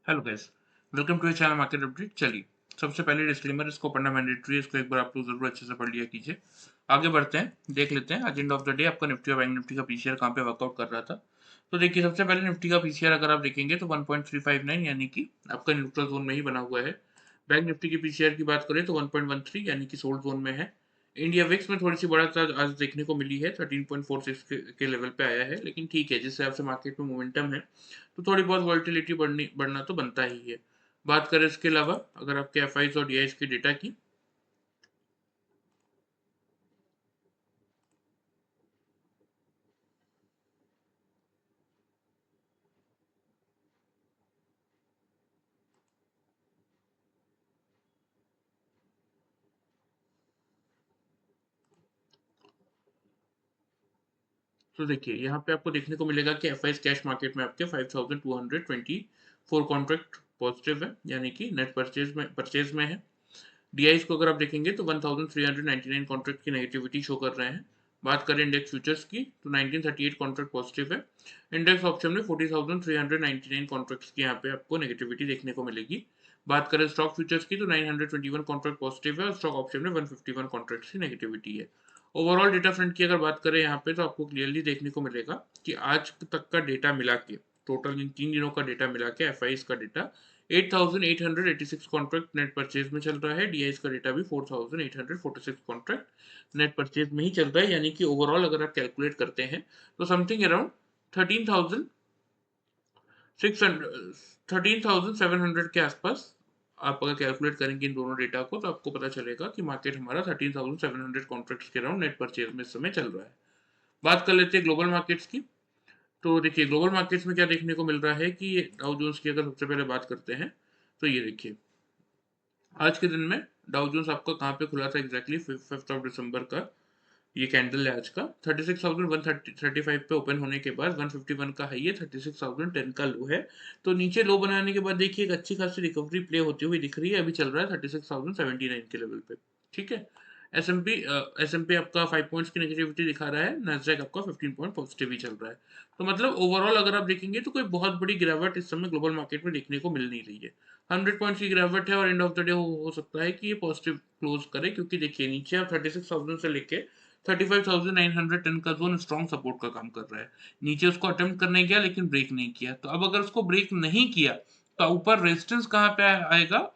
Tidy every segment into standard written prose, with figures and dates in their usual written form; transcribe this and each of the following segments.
Hello guys, welcome to channel market update. चलिए, सबसे पहले डिस्क्लेमर, इसको पढ़ना मैंडेटरी है, इसको एक बार आप लोग जरूर अच्छे से पढ़ लिया कीजिए। आगे बढ़ते हैं, देख लेते हैं आज एंड ऑफ द डे आपका निफ्टी और बैंक निफ्टी का पीसीआर कहाँ पे वर्कआउट कर रहा था। तो देखिए, सबसे पहले निफ्टी का पीसीआर अगर आप देखेंगे तो 1.359 यानी कि आपका न्यूट्रल जोन में ही बना हुआ है। बैंक निफ्टी की पीसीआर की बात करें तो 1.13 यानी कि सोल्ड जोन में है। इंडिया विक्स में थोड़ी सी बढ़त आज देखने को मिली है, 13.46 के लेवल पे आया है, लेकिन ठीक है, जिस हिसाब से मार्केट में मोमेंटम है तो थोड़ी बहुत वॉलिटिलिटी बढ़ना तो बनता ही है। बात करें इसके अलावा अगर आपके एफ और डी के डेटा की, तो देखिए यहाँ पे आपको देखने को मिलेगा कि एफ कैश मार्केट में आपके 5224 कॉन्ट्रैक्ट पॉजिटिव है, यानी कि नेट परचेज में है। डीआईस को अगर आप देखेंगे तो 1399 कॉन्ट्रैक्ट की नेगेटिविटी शो कर रहे हैं। बात करें इंडेक्स फ्यूचर्स की तो 1938 कॉन्ट्रैक्ट पॉजिटिव है। इंडेक्स ऑप्शन में 40,399 कॉन्ट्रैक्ट्स की यहाँ पे आपको नेगेटिविटी देखने को मिलेगी। बात करें स्टॉक फ्यूचर्स की तो 921 कॉन्ट्रैक्ट पॉजिटिव है और स्टॉक ऑप्शन में 151 कॉन्ट्रैक्ट्स की नेगेटिविटी है। ओवरऑल डेटा फ्रंट की अगर बात करें यहाँ पे तो आपको क्लियरली देखने को मिलेगा कि आज तक का डेटा मिला के, टोटल इन 3 दिनों का डेटा मिला के एफ का डेटा 8,886 कॉन्ट्रैक्ट नेट परचेज में चल रहा है। डीआईस का डेटा भी 4,846 कॉन्ट्रैक्ट नेट परचेज में ही चल रहा है, यानी कि ओवरऑल अगर आप कैलकुलेट करते हैं तो समथिंग अराउंड 13,700 के आसपास आप अगर कैलकुलेट करेंगे इन दोनों डेटा को तो आपको पता चलेगा कि मार्केट हमारा 13,700 कॉन्ट्रैक्ट्स के अराउंड नेट परचेज में इस समय चल रहा है। बात कर लेते हैं ग्लोबल मार्केट्स की। तो देखिए, ग्लोबल मार्केट्स में क्या देखने को मिल रहा है कि डाउ जोन्स की अगर सबसे पहले बात करते हैं तो ये देखिए, आज के दिन में डाउ जोन्स आपका कहाँ पे खुला था एग्जैक्टली 5 दिसंबर का। ये कैंडल है आज का 36,135 पे ओपन होने के बाद 151 का हाई है, 36,010 का लो है। तो नीचे लो बनाने के बाद देखिए एक अच्छी खासी रिकवरी प्ले होती हुई दिख रही है, अभी चल रहा है 36,079 के लेवल पे। ठीक है। एस एम पी आपका 5 पॉइंट्स की नेगेटिविटी दिखा रहा है, नैस्डैक आपका 15 पॉइंट पॉजिटिव ही चल रहा है। तो मतलब ओवरऑल अगर आप देखेंगे तो कोई बहुत बड़ी गिरावट इस समय ग्लोबल मार्केट में देखने को मिल नहीं रही है। 100 पॉइंट्स की गिरावट है और एंड ऑफ द डे हो सकता है कि ये पॉजिटिव क्लोज करे, क्योंकि देखिए नीचे आप 36,000 से लेके 35,910 का जोन स्ट्रॉन्ग सपोर्ट का काम कर रहा है। नीचे उसको अटेम्प्ट करने गया लेकिन ब्रेक नहीं किया, तो अब अगर उसको ब्रेक नहीं किया तो ऊपर रेजिस्टेंस कहाँ पे आएगा,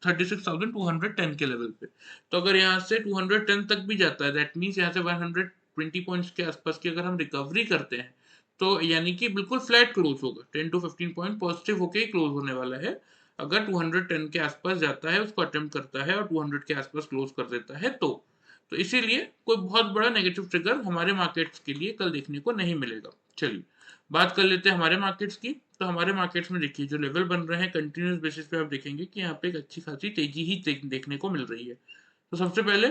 36,210 के लेवल पे। तो अगर यहाँ से 210 तक भी जाता है, दैट मीन्स यहाँ से 120 पॉइंट्स के आसपास की अगर हम रिकवरी करते हैं तो यानी कि बिल्कुल फ्लैट क्लोज होगा, 10 to 15 पॉइंट पॉजिटिव होके ही क्लोज होने वाला है। अगर 210 के आसपास जाता है, उसको अटेम्प्ट करता है और 200 के आसपास क्लोज कर देता है तो इसीलिए कोई बहुत बड़ा नेगेटिव ट्रिगर हमारे मार्केट्स के लिए कल देखने को नहीं मिलेगा। चलिए, बात कर लेते हैं हमारे मार्केट्स की। तो हमारे मार्केट्स में देखिए जो लेवल बन रहे हैं कंटिन्यूस बेसिस पे, आप देखेंगे कि यहाँ पे एक अच्छी खासी तेजी ही देखने को मिल रही है। तो सबसे पहले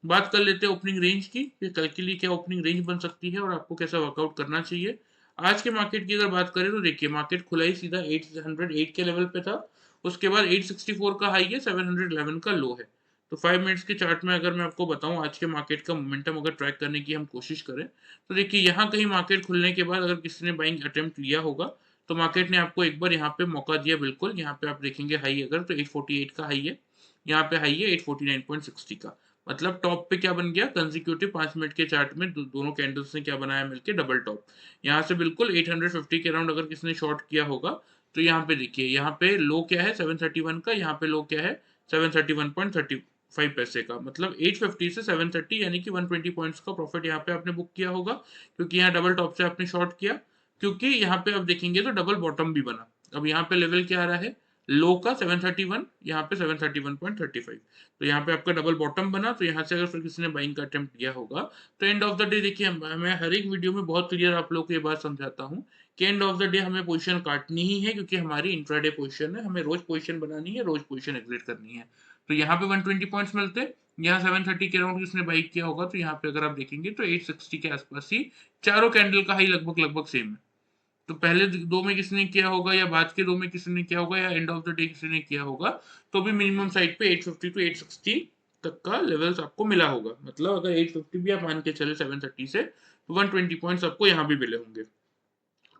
बात कर लेते हैं ओपनिंग रेंज की, कि कल के लिए क्या ओपनिंग रेंज बन सकती है और आपको कैसा वर्कआउट करना चाहिए। आज के मार्केट की अगर बात करें तो देखिए, मार्केट खुला ही सीधा 808 के लेवल पे था। उसके बाद 864 का हाई है, 711 का लो है। तो 5 मिनट्स के चार्ट में अगर मैं आपको बताऊं आज के मार्केट का मोमेंटम अगर ट्रैक करने की हम कोशिश करें तो देखिए, यहाँ कहीं मार्केट खुलने के बाद अगर किसी ने बाइंग अटेम्प्ट लिया होगा तो मार्केट ने आपको एक बार यहाँ पे मौका दिया। बिल्कुल यहाँ पे आप देखेंगे हाई अगर तो 848 का हाई है, यहाँ पे हाई है 849.60 का। मतलब टॉप पे क्या बन गया, कंजिक्यूटिव 5 मिनट के चार्ट में दोनों कैंडल्स ने क्या बनाया मिलके, डबल टॉप। यहाँ से बिल्कुल 850 के अराउंड अगर किसी ने शॉर्ट किया होगा तो यहाँ पे देखिए, यहाँ पे लो क्या है 731 का, यहाँ पे लो क्या है 731.35 पैसे का। मतलब 850 से 730 यानी कि 120 पॉइंट्स का प्रॉफिट यहाँ पे आपने बुक किया होगा, क्योंकि यहाँ डबल टॉप से आपने शॉर्ट किया। क्योंकि यहाँ पे आप देखेंगे तो डबल बॉटम भी बना। अब यहाँ पे लेवल क्या आ रहा है, लो का 731, यहाँ पे 731.35। तो यहाँ पे आपका डबल बॉटम बना, तो यहाँ से अगर फिर किसी ने बाइंग का अटेम्प्ट किया होगा तो एंड ऑफ द डे देखिए, मैं हर एक वीडियो में बहुत क्लियर आप लोग को ये बात समझाता हूँ कि एंड ऑफ द डे हमें पोजीशन काटनी ही है, क्योंकि हमारी इंट्राडे पोजीशन है, हमें रोज पोजीशन बनानी है, रोज पोजीशन एग्जिट करनी है। तो यहाँ पे 120 पॉइंट्स मिलते, यहाँ 730 के अराउंड किसने बाई किया होगा तो यहाँ पे अगर आप देखेंगे तो 860 के आसपास ही चारों कैंडल का हाई लगभग लगभग सेम है। तो पहले दो में किसने किया होगा या बाद के दो में किसने किया होगा या एंड ऑफ द डे किसने किया होगा, तो भी मिनिमम साइड पे 850 टू 860 तक का लेवल्स आपको मिला होगा। मतलब अगर 850 भी आप मान के चले 730 से तो 120 पॉइंट्स आपको यहाँ भी मिले होंगे।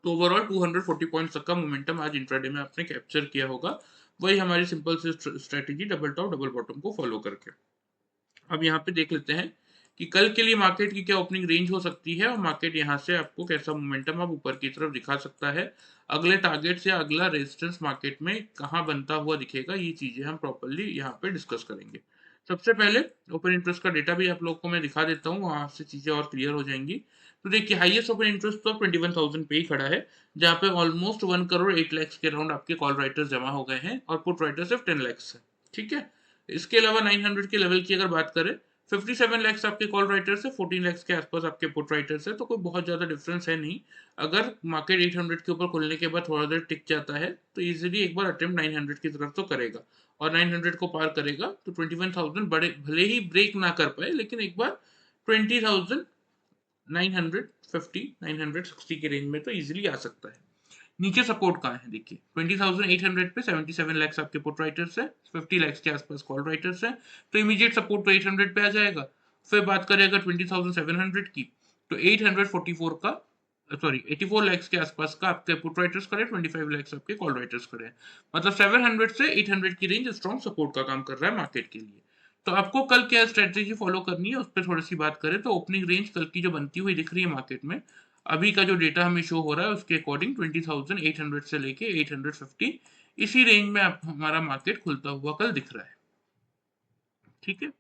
तो ओवरऑल 240 पॉइंट्स तक का मोमेंटम आज इंट्राडे में आपने कैप्चर किया होगा, वही हमारी सिंपल सी strategy double top double bottom को फॉलो करके। अब यहाँ पे देख लेते हैं कि कल के लिए मार्केट की क्या ओपनिंग रेंज हो सकती है और मार्केट यहाँ से आपको कैसा मोमेंटम अब ऊपर की तरफ दिखा सकता है, अगले टारगेट से अगला रेजिस्टेंस मार्केट में कहाँ बनता हुआ दिखेगा, ये चीजें हम प्रॉपरली यहाँ पे डिस्कस करेंगे। सबसे पहले ओपन इंटरेस्ट का डेटा भी आप लोगों को मैं दिखा देता हूँ, वहां से चीजें और क्लियर हो जाएंगी। तो देखिए हाईएस्ट ओपन इंटरेस्ट तो 21,000 पे ही खड़ा है, जहाँ पे ऑलमोस्ट 1 करोड़ 8 लाख के अराउंड आपके कॉल राइटर्स जमा हो गए हैं और पुट राइटर सिर्फ 10 लाख है। ठीक है, इसके अलावा 900 के लेवल की अगर बात करें, 57 लैक्स आपके कॉल राइटर्स है, 14 लैक्स के आसपास आपके पुट राइटर्स है, तो कोई बहुत ज्यादा डिफरेंस है नहीं। अगर मार्केट 800 के ऊपर खुलने के बाद थोड़ा देर टिक जाता है तो इजीली एक बार अटेम्प्ट 900 की तरफ तो करेगा, और 900 को पार करेगा तो 21,000 बड़े भले ही ब्रेक ना कर पाए, लेकिन एक बार 20,950 960 के रेंज में तो इजीली आ सकता है। नीचे सपोर्ट कहाँ है देखिए, 20,800 पे 77 लैक्स आपके पुट राइटर्स है, 50 लैक्स के आसपास कॉल राइटर्स है, तो इमीडिएट सपोर्ट तो 800 पे आ जाएगा। फिर बात करें अगर 20,700 की, तो 844 का सॉरी 84 लैक्स के आसपास का आपके पुट राइटर्स खड़े, 25 लैक्स आपके कॉल राइटर्स खड़े हैं। मतलब 700 से 800 की रेंज स्ट्रॉन्ग सपोर्ट का काम कर रहा है मार्केट के लिए। तो आपको कल क्या स्ट्रेटेजी फॉलो करनी है उस पर थोड़ी सी बात करें तो ओपनिंग रेंज कल की जो बनती हुई दिख रही है मार्केट में, अभी का जो डेटा हमें शो हो रहा है उसके अकॉर्डिंग 20,800 से लेके 850 इसी रेंज में हमारा मार्केट खुलता हुआ कल दिख रहा है। ठीक है,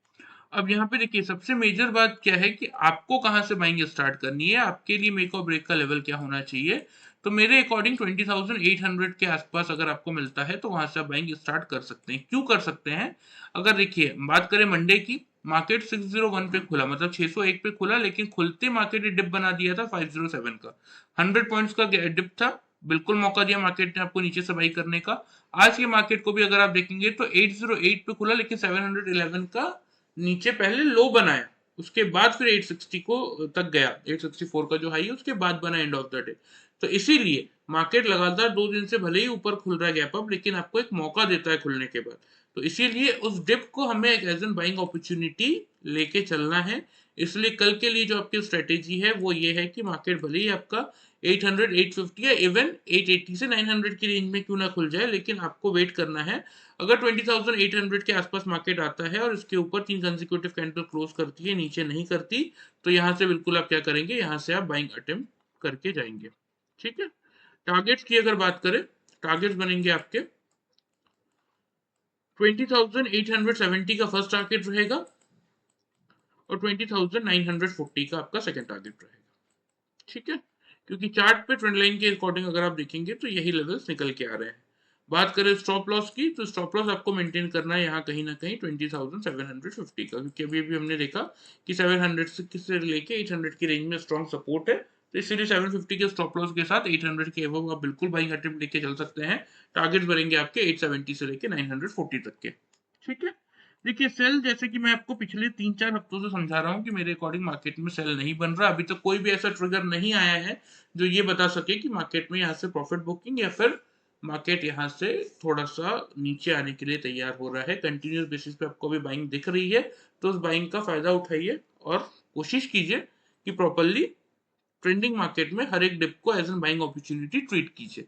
अब यहाँ पे देखिए सबसे मेजर बात क्या है कि आपको कहाँ से बाइंग स्टार्ट करनी है, आपके लिए मेक और ब्रेक का लेवल क्या होना चाहिए। तो मेरे अकॉर्डिंग 20,800 के आसपास अगर आपको मिलता है तो वहां से आप बाइंग स्टार्ट कर सकते हैं। क्यों कर सकते हैं, अगर देखिए बात करें मंडे की, मार्केट 601 पे खुला, मतलब 601 पे खुला, लेकिन खुलते मार्केट ने डिप बना दिया था 507 का, 100 पॉइंट्स का डिप था, बिल्कुल मौका दिया मार्केट ने आपको नीचे से बाई करने का। आज के मार्केट को भी अगर आप देखेंगे तो 808 पे खुला, लेकिन 711 का नीचे पहले लो बनाया, उसके बाद फिर 860 को तक गया, 864 का जो हाई है उसके बाद बना एंड ऑफ द डे। तो इसीलिए मार्केट लगातार 2 दिन से भले ही ऊपर खुल रहा है गैप अप, लेकिन आपको एक मौका देता है खुलने के बाद। तो इसीलिए उस डिप को हमें एक एज एन बाइंग अपॉर्चुनिटी लेके चलना है। इसलिए कल के लिए जो आपकी स्ट्रेटेजी है वो ये है कि मार्केट भले ही आपका 800 850 या इवन 880 से 900 की रेंज में क्यों ना खुल जाए, लेकिन आपको वेट करना है। अगर 20,800 के आसपास मार्केट आता है और इसके ऊपर 3 कंसेक्यूटिव कैंडल क्लोज करती है, नीचे नहीं करती, तो यहाँ से बिल्कुल आप क्या करेंगे, यहाँ से आप बाइंग अटेम्प्ट करके जाएंगे। ठीक है, टारगेट्स की अगर बात करें, टारगेट्स बनेंगे आपके 20,870 का फर्स्ट टारगेट रहेगा और 20,940 का आपका सेकंड टारगेट रहेगा। ठीक है, क्योंकि चार्ट पे ट्रेंड लाइन के अकॉर्डिंग अगर आप देखेंगे तो यही लेवल्स निकल के आ रहे हैं। बात करें स्टॉप लॉस की, तो स्टॉप लॉस आपको मेंटेन करना है यहाँ कहीं ना कहीं 20,750 का, क्योंकि अभी अभी हमने देखा कि 700 से लेके 800 की रेंज में स्ट्रॉन्ग सपोर्ट है, तो इसीलिए 750 के स्टॉप लॉस के साथ 800 के एबव आप बिल्कुल बाइंग अटेम्प्ट लेके चल सकते हैं। टारगेट बनेंगे आपके 870 से लेके 940 तक के। ठीक है, देखिए सेल, जैसे कि मैं आपको पिछले 3-4 हफ्तों से समझा रहा हूँ कि मेरे अकॉर्डिंग मार्केट में सेल नहीं बन रहा, अभी तक कोई भी ऐसा ट्रिगर नहीं आया है जो ये बता सके कि मार्केट में यहाँ से प्रॉफिट बुकिंग या फिर मार्केट यहाँ से थोड़ा सा नीचे आने के लिए तैयार हो रहा है। कंटिन्यूस बेसिस पे आपको भी बाइंग दिख रही है, तो उस बाइंग का फायदा उठाइए और कोशिश कीजिए कि प्रॉपरली ट्रेंडिंग मार्केट में हर एक डिप को as an buying opportunity treat कीजिए।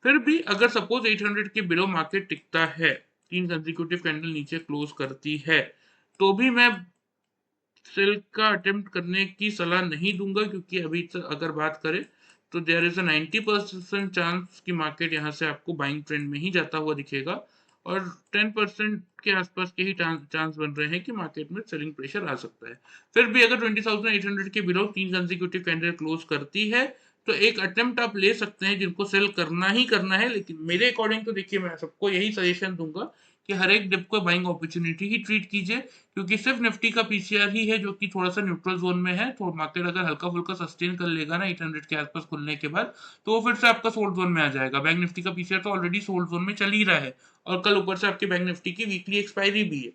फिर भी अगर सपोज 800 के बिलो मार्केट टिकता है, 3 कंसेक्यूटिव कैंडल नीचे क्लोज करती है, तो भी मैं सेल का अटेम्प्ट करने की सलाह नहीं दूंगा, क्योंकि अभी तक अगर बात करें तो देयर इज अ 90% चांस कि मार्केट यहाँ से आपको बाइंग ट्रेंड में ही जाता हुआ दिखेगा, और 10% के आसपास के ही चांस बन रहे हैं कि मार्केट में सेलिंग प्रेशर आ सकता है। फिर भी अगर 20,800 के बिलो 3 कंसेक्यूटिव कैंडल क्लोज करती है तो एक अटेम्प्ट आप ले सकते हैं जिनको सेल करना ही करना है। लेकिन मेरे अकॉर्डिंग तो देखिए मैं सबको यही सजेशन दूंगा कि हर एक डिप को बाइंग अपॉर्चुनिटी ही ट्रीट कीजिए, क्योंकि सिर्फ निफ्टी का पीसीआर ही है जो कि थोड़ा सा न्यूट्रल जोन में है। तो मार्केट अगर हल्का फुल्का सस्टेन कर लेगा ना 800 के आसपास खुलने के बाद, तो वो फिर से आपका सोल्ड जोन में आ जाएगा। बैंक निफ्टी का पीसीआर तो ऑलरेडी सोल्ड जोन में चल ही रहा है, और कल ऊपर से आपके बैंक निफ्टी की वीकली एक्सपायरी भी है।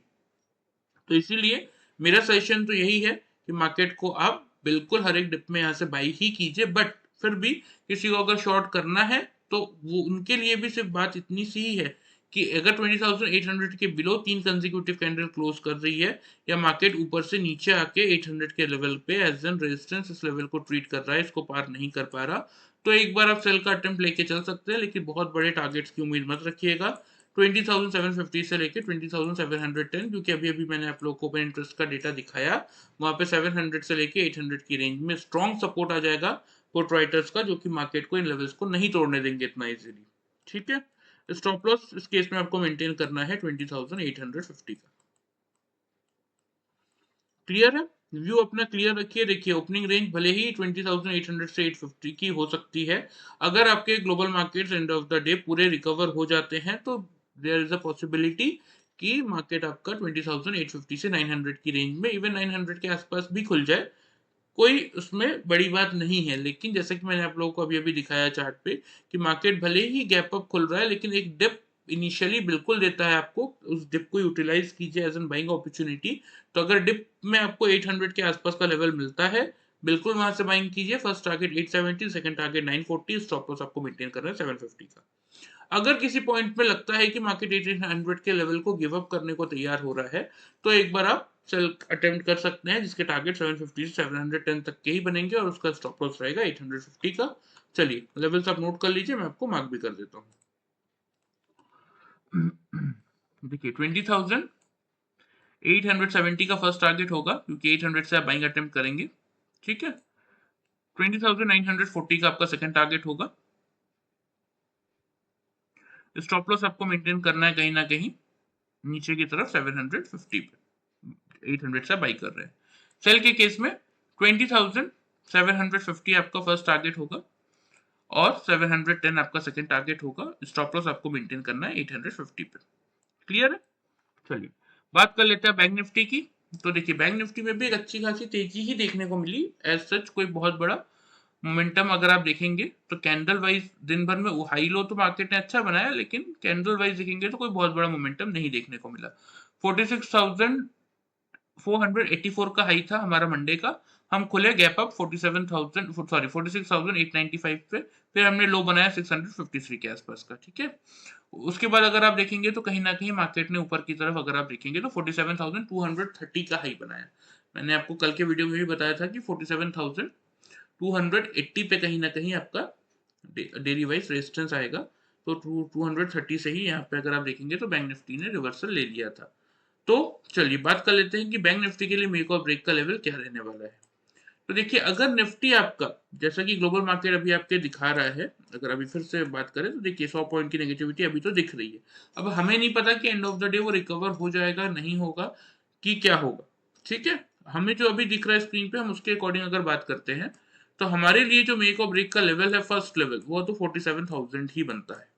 तो इसीलिए मेरा सजेशन तो यही है कि मार्केट को आप बिल्कुल हर एक डिप में यहाँ से बाई ही कीजिए, बट फिर भी किसी को अगर शॉर्ट करना है तो वो उनके लिए भी सिर्फ बात इतनी सी ही है कि अगर 20,800 के बिलो 3 कंसेक्यूटिव कैंडल क्लोज कर रही है या मार्केट ऊपर से नीचे आके 800 के लेवल पे एज एन रेजिस्टेंस इस लेवल को ट्रीट कर रहा है, इसको पार नहीं कर पा रहा, तो एक बार आप सेल का अटेम्प्ट लेके चल सकते हैं, लेकिन बहुत बड़े टारगेट्स की उम्मीद मत रखिएगा। 20,750 से लेके 20,710, क्योंकि अभी अभी मैंने आप लोगों को ओपन इंटरेस्ट का डेटा दिखाया, वहां पे 700 से लेके 800 की रेंज में स्ट्रॉन्ग सपोर्ट आ जाएगा पुट राइटर्स का, जो कि मार्केट को इन लेवल्स को नहीं तोड़ने देंगे इतना इजीली। ठीक है, स्टॉप लॉस इस केस में आपको मेंटेन करना है 20,850 का। क्लियर है? व्यू अपना क्लियर रखिए। देखिए ओपनिंग रेंज भले ही 20,800 से 850 की हो सकती है, अगर आपके global markets end of the day पूरे रिकवर हो जाते हैं तो देयर इज अ पॉसिबिलिटी कि मार्केट आपका 20,850 से 900 की रेंज में, इवन 900 के आसपास भी खुल जाए, कोई उसमें बड़ी बात नहीं है। लेकिन जैसे कि मैंने आप लोगों को अभी अभी दिखाया चार्ट पे कि मार्केट भले ही गैप अप खुल रहा है, लेकिन एक डिप इनिशियली बिल्कुल देता है आपको, उस डिप को यूटिलाइज कीजिए एज एन बाइंग अपॉर्चुनिटी। तो अगर डिप में आपको 800 के आसपास का लेवल मिलता है, बिल्कुल वहां से बाइंग कीजिए। First target 870, second target 940, stop loss आपको मेंटेन करना है 750 का। अगर किसी पॉइंट में लगता है कि मार्केट 1800 के लेवल को गिव अप करने को तैयार हो रहा है, तो एक बार आप सेल अटेम्प्ट कर सकते हैं, जिसके टारगेट 750 से 710 तक के ही बनेंगे और उसका स्टॉप लॉस रहेगा 850 का। चलिए लेवल्स आप नोट कर लीजिए, मैं आपको मार्क भी कर देता हूँ। देखिए 20,870 का फर्स्ट टारगेट होगा, क्योंकि 800 से आप बाइंग अटेम्प्ट करेंगे। ठीक है, 20,940 का आपका सेकंड टारगेट होगा। स्टॉप लॉस आपको मेंटेन करना है कहीं ना कहीं नीचे की तरफ 750 पे, 800 से बाई कर रहे हैं। सेल के केस में 20,750 आपका फर्स्ट टारगेट होगा और 710 आपका सेकंड टारगेट होगा। स्टॉप लॉस आपको मेंटेन करना है 850 पे। क्लियर है? चलिए बात कर लेते हैं बैंक निफ्टी की। तो देखिए बैंक निफ्टी में भी एक अच्छी खासी तेजी ही देखने को मिली, एज सच कोई बहुत बड़ा मोमेंटम अगर आप देखेंगे तो कैंडल वाइज दिन भर में हाई लो तो मार्केट ने अच्छा बनाया, लेकिन कैंडल वाइज देखेंगे तो कोई बहुत बड़ा मोमेंटम नहीं देखने को मिला। 46,484 का हाई था हमारा मंडे का, हम खुले गैप अप 46,895 पे, फिर हमने लो बनाया 653 के आसपास का। ठीक है, उसके बाद अगर आप देखेंगे तो कहीं ना कहीं मार्केट ने ऊपर की तरफ अगर आप देखेंगे तो 47,230 का हाई बनाया। मैंने आपको कल के वीडियो में भी बताया था कि 47,280 पे कहीं ना कहीं आपका डेली वाइज रेजिस्टेंस आएगा। तो 230 से ही यहाँ पे अगर आप देखेंगे तो बैंक निफ्टी ने रिवर्सल ले लिया था। तो चलिए बात कर लेते हैं कि बैंक निफ्टी के लिए मेक और ब्रेक का लेवल क्या रहने वाला है। तो देखिए अगर निफ्टी आपका, जैसा कि ग्लोबल मार्केट अभी आपके दिखा रहा है, अगर अभी फिर से बात करें तो देखिए 100 पॉइंट की नेगेटिविटी अभी तो दिख रही है। अब हमें नहीं पता कि एंड ऑफ द डे वो रिकवर हो जाएगा नहीं होगा कि क्या होगा। ठीक है, हमें जो अभी दिख रहा है स्क्रीन पे, हम उसके अकॉर्डिंग अगर बात करते हैं तो हमारे लिए जो मेक और ब्रेक का लेवल है फर्स्ट लेवल, वो तो 47,000 ही बनता है।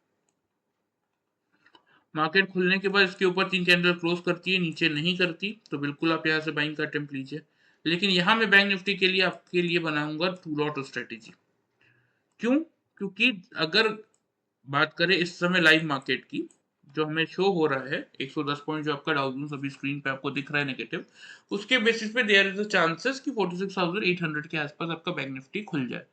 मार्केट खुलने के बाद इसके ऊपर 3 कैंडल क्लोज करती है, नीचे नहीं करती, तो बिल्कुल आप यहाँ से बाइंग का अटेम्प्ट लीजिए। लेकिन यहाँ मैं बैंक निफ्टी के लिए आपके लिए बनाऊंगा टू लॉट स्ट्रेटेजी। क्यों? क्योंकि अगर बात करें इस समय लाइव मार्केट की, जो हमें शो हो रहा है 110 पॉइंट जो आपका डाउ जोन्स अभी स्क्रीन पे आपको दिख रहा है नेगेटिव, उसके बेसिस पे देयर इज अ चांसेस कि 46,800 के आसपास आपका बैंक निफ्टी खुल जाए।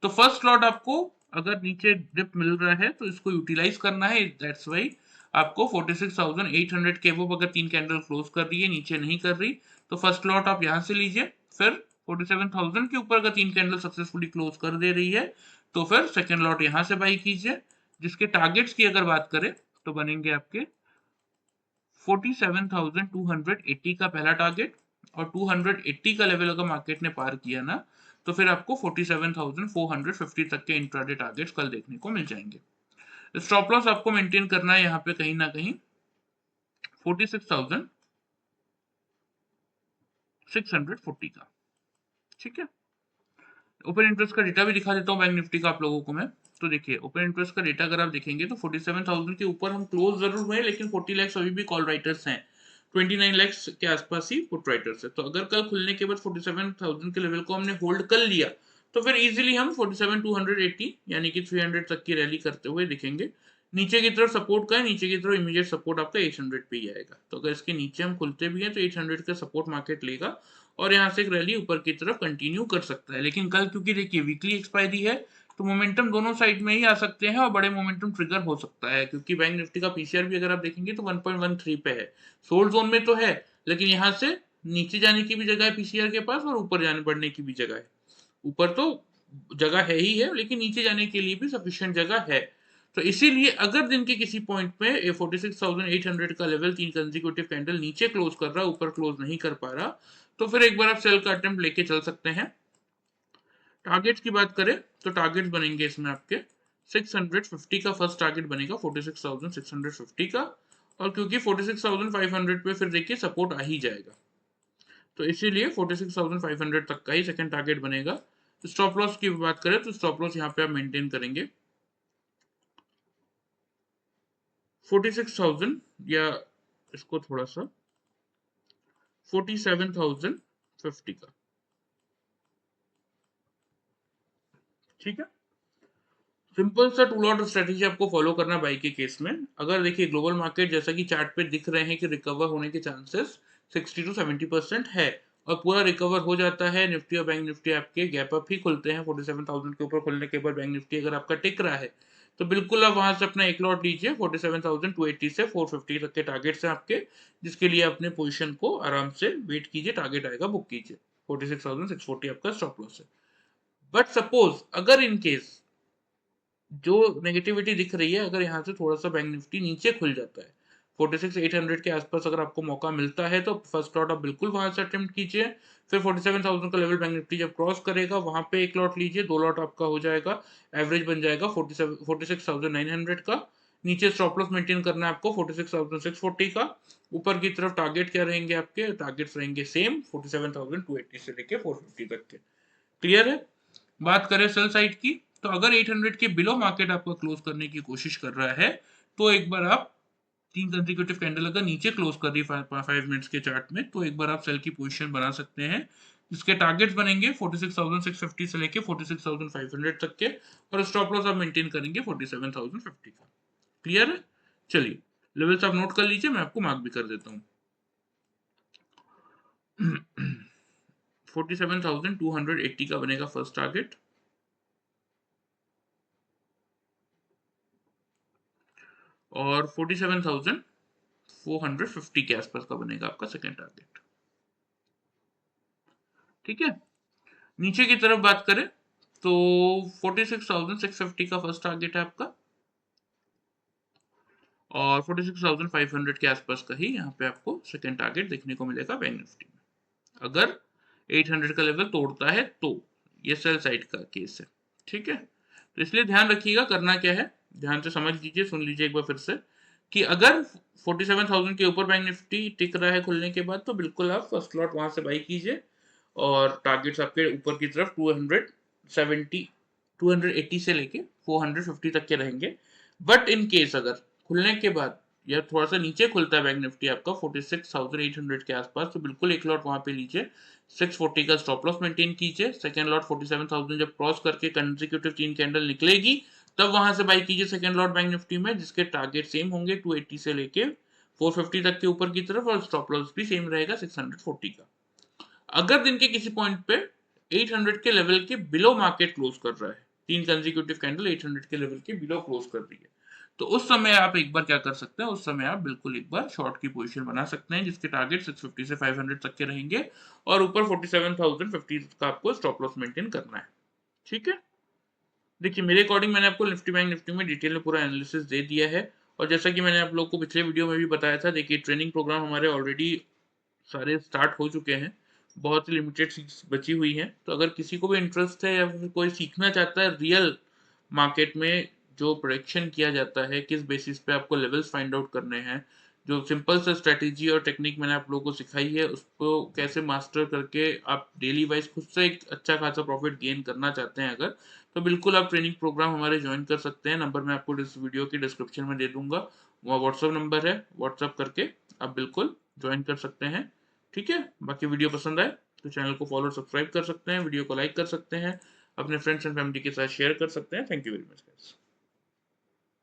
तो फर्स्ट लॉट आपको अगर नीचे डिप मिल रहा है तो इसको यूटिलाइज करना है, दैट्स वाई आपको 46,800 के वो अगर 3 कैंडल क्लोज कर रही है, नीचे नहीं कर रही, तो फर्स्ट लॉट आप यहां से लीजिए। फिर 47,000 के ऊपर अगर 3 कैंडल सक्सेसफुली क्लोज कर दे रही है तो फिर सेकंड लॉट यहां से बाई कीजिए, जिसके टारगेट्स की अगर बात करें तो बनेंगे आपके 47,280 का पहला टारगेट, और 280 का लेवल अगर मार्केट ने पार किया ना, तो फिर आपको 47,450 तक के इंट्राडे टारगेट्स कल देखने को मिल जाएंगे। स्टॉप लॉस आपको मेंटेन करना है यहाँ पे कहीं ना कहीं 46,640 का। ठीक है, ओपन इंटरेस्ट का डेटा भी दिखा देता हूँ बैंक निफ्टी का आप लोगों को मैं। तो देखिए ओपन इंटरेस्ट का डेटा अगर आप देखेंगे तो 47,000 के ऊपर हम क्लोज जरूर हुए, लेकिन 40 लाख अभी भी कॉल राइटर्स हैं, 29 लाख के आसपास ही पुट राइटर्स है। तो अगर कल खुलने के बाद 47,000 के लेवल को हमने होल्ड कर लिया तो फिर इजीली हम 47,280 यानी कि 300 तक की रैली करते हुए दिखेंगे। नीचे की तरफ सपोर्ट का है, नीचे की तरफ इमीडिएट सपोर्ट आपका 800 पे ही आएगा। तो अगर इसके नीचे हम खुलते भी हैं तो 800 का सपोर्ट मार्केट लेगा और यहाँ से एक रैली ऊपर की तरफ कंटिन्यू कर सकता है। लेकिन कल क्योंकि देखिए वीकली एक्सपायरी है, तो मोमेंटम दोनों साइड में ही आ सकते हैं और बड़े मोमेंटम ट्रिगर हो सकता है, क्योंकि बैंक निफ्टी का पीसीआर भी अगर आप देखेंगे तो 1.13 पे है। सोल्ड जोन में तो है, लेकिन यहाँ से नीचे जाने की भी जगह है पीसीआर के पास और ऊपर जाने बढ़ने की भी जगह है। ऊपर तो जगह है ही है, लेकिन नीचे जाने के लिए भी सफिशिएंट जगह है। तो इसीलिए अगर दिन के किसी पॉइंट पे 46,800 का लेवल 3 कंसेक्यूटिव कैंडल नीचे क्लोज कर रहा है, ऊपर क्लोज नहीं कर पा रहा, तो फिर एक बार आप सेल का अटेम्प्ट लेके चल सकते हैं। टारगेट्स की बात करें तो टारगेट्स बनेंगे इसमें आपके 650 का फर्स्ट टारगेट बनेगा 46,650 का, और क्योंकि 46,500 पे फिर देखिए सपोर्ट आ ही जाएगा, तो इसीलिए 46,500 तक का ही सेकंड टारगेट बनेगा। तो स्टॉप लॉस की बात करें तो स्टॉप लॉस यहाँ पे आप मेंटेन करेंगे 46,000, या इसको थोड़ा सा 47,050 का, ठीक है। सिंपल सा टू लॉट स्ट्रेटेजी आपको फॉलो करना बाई के केस में। अगर देखिए ग्लोबल मार्केट जैसा कि चार्ट पे दिख रहे हैं कि रिकवर होने के चांसेस 60 to 70% है, और पूरा रिकवर हो जाता है, निफ्टी और बैंक निफ्टी आपके गैप अप ही खुलते हैं 47,000 के ऊपर खुलने के बाद, बैंक निफ्टी अगर आपका टिक रहा है तो बिल्कुल आप वहां से अपना एक लॉट लीजिए 47,280 से 450 तक के टारगेट्स हैं आपके, जिसके लिए अपने पोजीशन को आराम से वेट कीजिए, टारगेट आएगा बुक कीजिए। 46,640 आपका स्टॉप लॉस है। बट सपोज अगर इन केस जो नेगेटिविटी दिख रही है, अगर यहाँ से थोड़ा सा बैंक निफ्टी नीचे खुल जाता है 46,800 के आसपास, अगर आपको मौका मिलता है तो फर्स्ट लॉट आप बिल्कुल वहां से अटेम्प्ट कीजिए। फिर 47,000 का लेवल बैंक निफ्टी जब क्रॉस करेगा वहां पे एक लॉट लीजिए, दो लॉट आपका हो जाएगा, एवरेज बन जाएगा 46,900 का। नीचे स्टॉप लॉस मेंटेन करना है आपको 46,640 का। ऊपर की तरफ टारगेट क्या रहेंगे आपके, टारगेट्स रहेंगे सेम 47,280 से लेके 450 तक के। क्लियर है। बात करें सेल साइड की, तो अगर 800 के बिलो मार्केट आपको क्लोज करने की कोशिश कर रहा है, तो एक बार आप तीन कंसेक्यूटिव कैंडल अगर नीचे क्लोज कर रही है 5 मिनट्स के चार्ट में, तो एक बार आप सेल की पोजीशन बना सकते हैं, जिसके टारगेट्स बनेंगे 46,650 से लेके 46,500 तक के, और स्टॉप लॉस आप मेंटेन करेंगे 47,050 का। क्लियर है। चलिए लेवल्स आप नोट कर लीजिए, मैं आपको मार्क भी कर देता हूँ। 47,280 का बनेगा फर्स्ट टारगेट, और 47,450 के आसपास का बनेगा आपका सेकेंड टारगेट। ठीक है। नीचे की तरफ बात करें तो 46,650 का फर्स्ट टारगेट है आपका, और 46,500 के आसपास का ही यहाँ पे आपको सेकेंड टारगेट देखने को मिलेगा बैंक निफ्टी में, अगर 800 का लेवल तोड़ता है तो। ये सेल साइड का केस है, ठीक है। तो इसलिए ध्यान रखिएगा करना क्या है, ध्यान से समझ लीजिए, सुन लीजिए एक बार फिर से, कि अगर 47,000 के ऊपर बैंक निफ्टी टिक रहा है खुलने के बाद, तो बिल्कुल आप फर्स्ट लॉट वहां से बाई कीजिए, और टारगेट्स आपके ऊपर की तरफ 280 से लेके 450 तक के रहेंगे। बट इन केस अगर खुलने के बाद या थोड़ा सा नीचे खुलता है बैंक निफ्टी आपका 46,800 के आसपास, तो बिल्कुल एक लॉट वहां पे लीजिए, 640 का स्टॉप लॉस मेंटेन कीजिए। सेकंड लॉट 47,000 जब क्रॉस करके कंसेक्यूटिव 3 कैंडल निकलेगी, तब वहां से बाई कीजिए सेकंड लॉट बैंक निफ्टी में, जिसके टारगेट सेम होंगे 280 से लेके 450 तक के ऊपर की तरफ, और स्टॉप लॉस भी सेम रहेगा 640 का। अगर दिन के किसी पॉइंट पे 800 के लेवल के बिलो मार्केट क्लोज कर रहा है, तीन कंसेक्यूटिव कैंडल 800 के लेवल के बिलो क्लोज कर रही है, तो उस समय आप एक बार क्या कर सकते हैं, उस समय आप बिल्कुल एक बार शॉर्ट की पोजीशन बना सकते हैं, जिसके टारगेट 650 से 500 तक के रहेंगे, और ऊपर 47,050 का आपको स्टॉप लॉस मेंटेन करना है। ठीक है। देखिए मेरे अकॉर्डिंग मैंने आपको निफ्टी बैंक निफ्टी में डिटेल में पूरा एनालिसिस दे दिया है, और जैसा कि मैंने आप लोगों को पिछले वीडियो में भी बताया था, देखिए ट्रेनिंग प्रोग्राम हमारे ऑलरेडी सारे स्टार्ट हो चुके हैं, बहुत ही लिमिटेड सीट्स बची हुई हैं। तो अगर किसी को भी इंटरेस्ट है या फिर कोई सीखना चाहता है रियल मार्केट में जो प्रोडिक्शन किया जाता है, किस बेसिस पे आपको लेवल्स फाइंड आउट करने हैं, जो सिंपल सा स्ट्रेटेजी और टेक्निक मैंने आप लोगों को सिखाई है, उसको कैसे मास्टर करके आप डेली वाइज खुद से एक अच्छा खासा प्रॉफिट गेन करना चाहते हैं अगर, तो बिल्कुल आप ट्रेनिंग प्रोग्राम हमारे ज्वाइन कर सकते हैं। नंबर मैं आपको इस वीडियो के डिस्क्रिप्शन में दे दूंगा, वहाँ व्हाट्सअप नंबर है, व्हाट्सअप करके आप बिल्कुल ज्वाइन कर सकते हैं। ठीक है। बाकी वीडियो पसंद आए तो चैनल को फॉलो सब्सक्राइब कर सकते हैं, वीडियो को लाइक कर सकते हैं, अपने फ्रेंड्स एंड फैमिली के साथ शेयर कर सकते हैं। Thank you very much guys.